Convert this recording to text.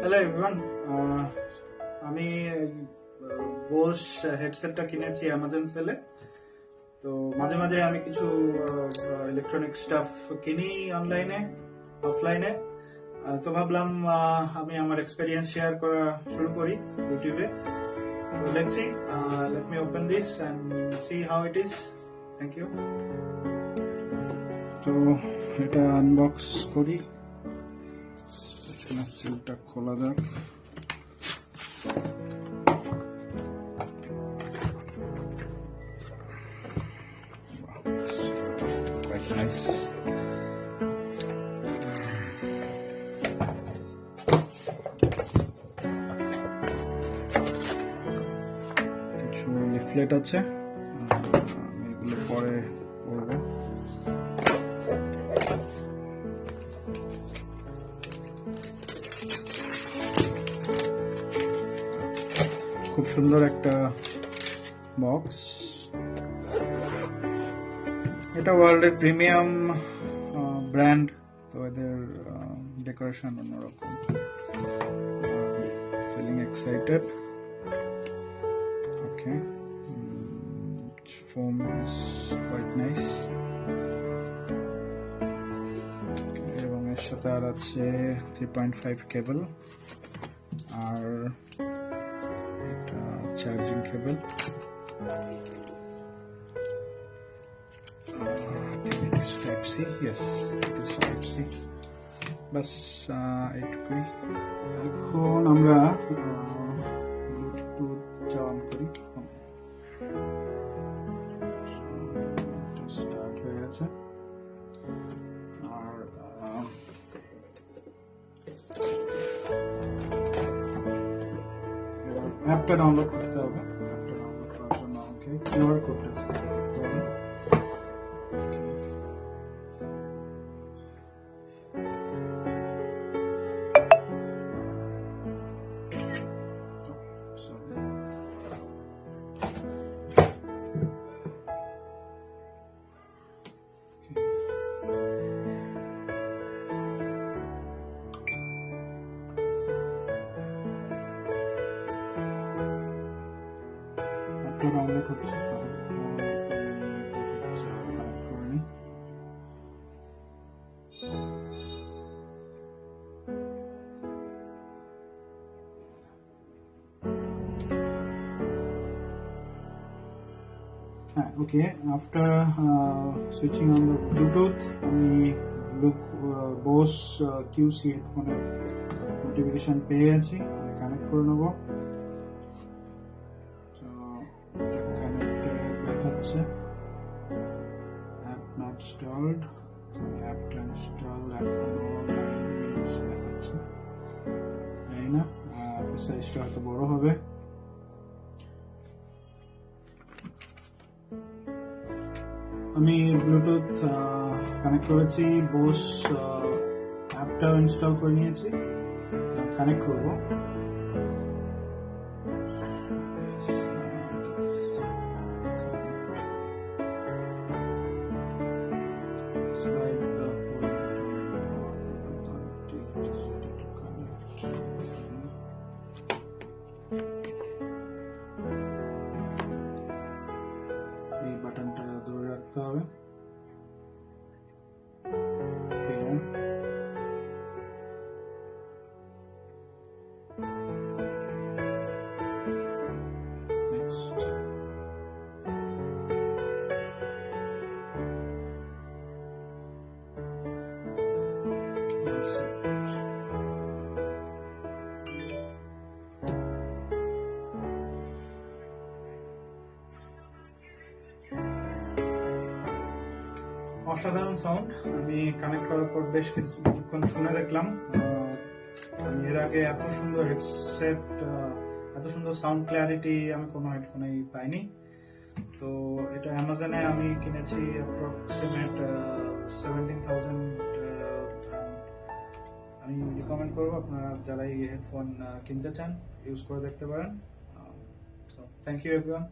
Hello everyone, আমি বোস হেডসেটটা কিনেছি Amazon সেলে। তো মাঝে মাঝে আমি কিছু ইলেকট্রনিক স্টাফ কিনি অনলাইনে, অফলাইনে। তো ভাবলাম আমি আমার এক্সপেরিয়েন্স শেয়ার করা শুরু করি ইউটিউবে। তো let's see, let me open this and see how it is. Thank you. তো এটা আনবক্স করি, সিলটা খোলা যাক। Quite nice. কিছু লিফলেট আছে, আমি এগুলো পরে পড়বো। খুব সুন্দর একটা বক্স। এটা ওয়ার্ল্ডের প্রিমিয়াম ব্র্যান্ড, তো এদের ডেকোরেশন অন্যরকম। Feeling excited. Okay, foam is quite nice. এবং এর সাথে আর আছে 3.5 কেবল আর charging cable. It is Type C. Yes, it is Type C. বাস এইটুকুই। এখন আমরা ব্লুটুথ অন করি। স্টার্ট হয়ে গেছে। আর অ্যাপটা ডাউনলোড করতে হবে। অ্যাপটা ডাউনলোড করার জন্য আমাকে কিউআর কোডটা স্ক্যান করতে হবে। ডাউনলোড হচ্ছে, কানেক্ট করে নিই। Okay, after switching on the Bluetooth আমি বোস QC হেডফোনের নোটিফিকেশন পেয়ে আছি। আমি কানেক্ট করে নেব। দেখাচ্ছে অ্যাপ নট ইনস্টলড। অ্যাপটা ইনস্টল এখনো 9 মিনিটস দেখাচ্ছে। জানি না, সাইজটা হয়তো বড় হবে। আমি ব্লুটুথ কানেক্ট করেছি, বোস অ্যাপটাও ইনস্টল করে নিয়েছি। কানেক্ট করবো। Slide the hold button until it is ready to connect. এই বাটনটা ধরে রাখতে হবে। Next. অসাধারণ সাউন্ড। আমি কানেক্ট করার পর বেশ কিছুক্ষণ শুনে দেখলাম। আমি এর আগে এত সুন্দর হেডসেট, এত সুন্দর সাউন্ড ক্ল্যারিটি আমি কোনো হেডফোনেই পাইনি। তো এটা অ্যামাজনে আমি কিনেছি অ্যাপ্রক্সিমেট 17,000। আমি রিকমেন্ড করবো আপনারা যারা এই হেডফোন কিনতে চান ইউজ করে দেখতে পারেন। So thank you everyone.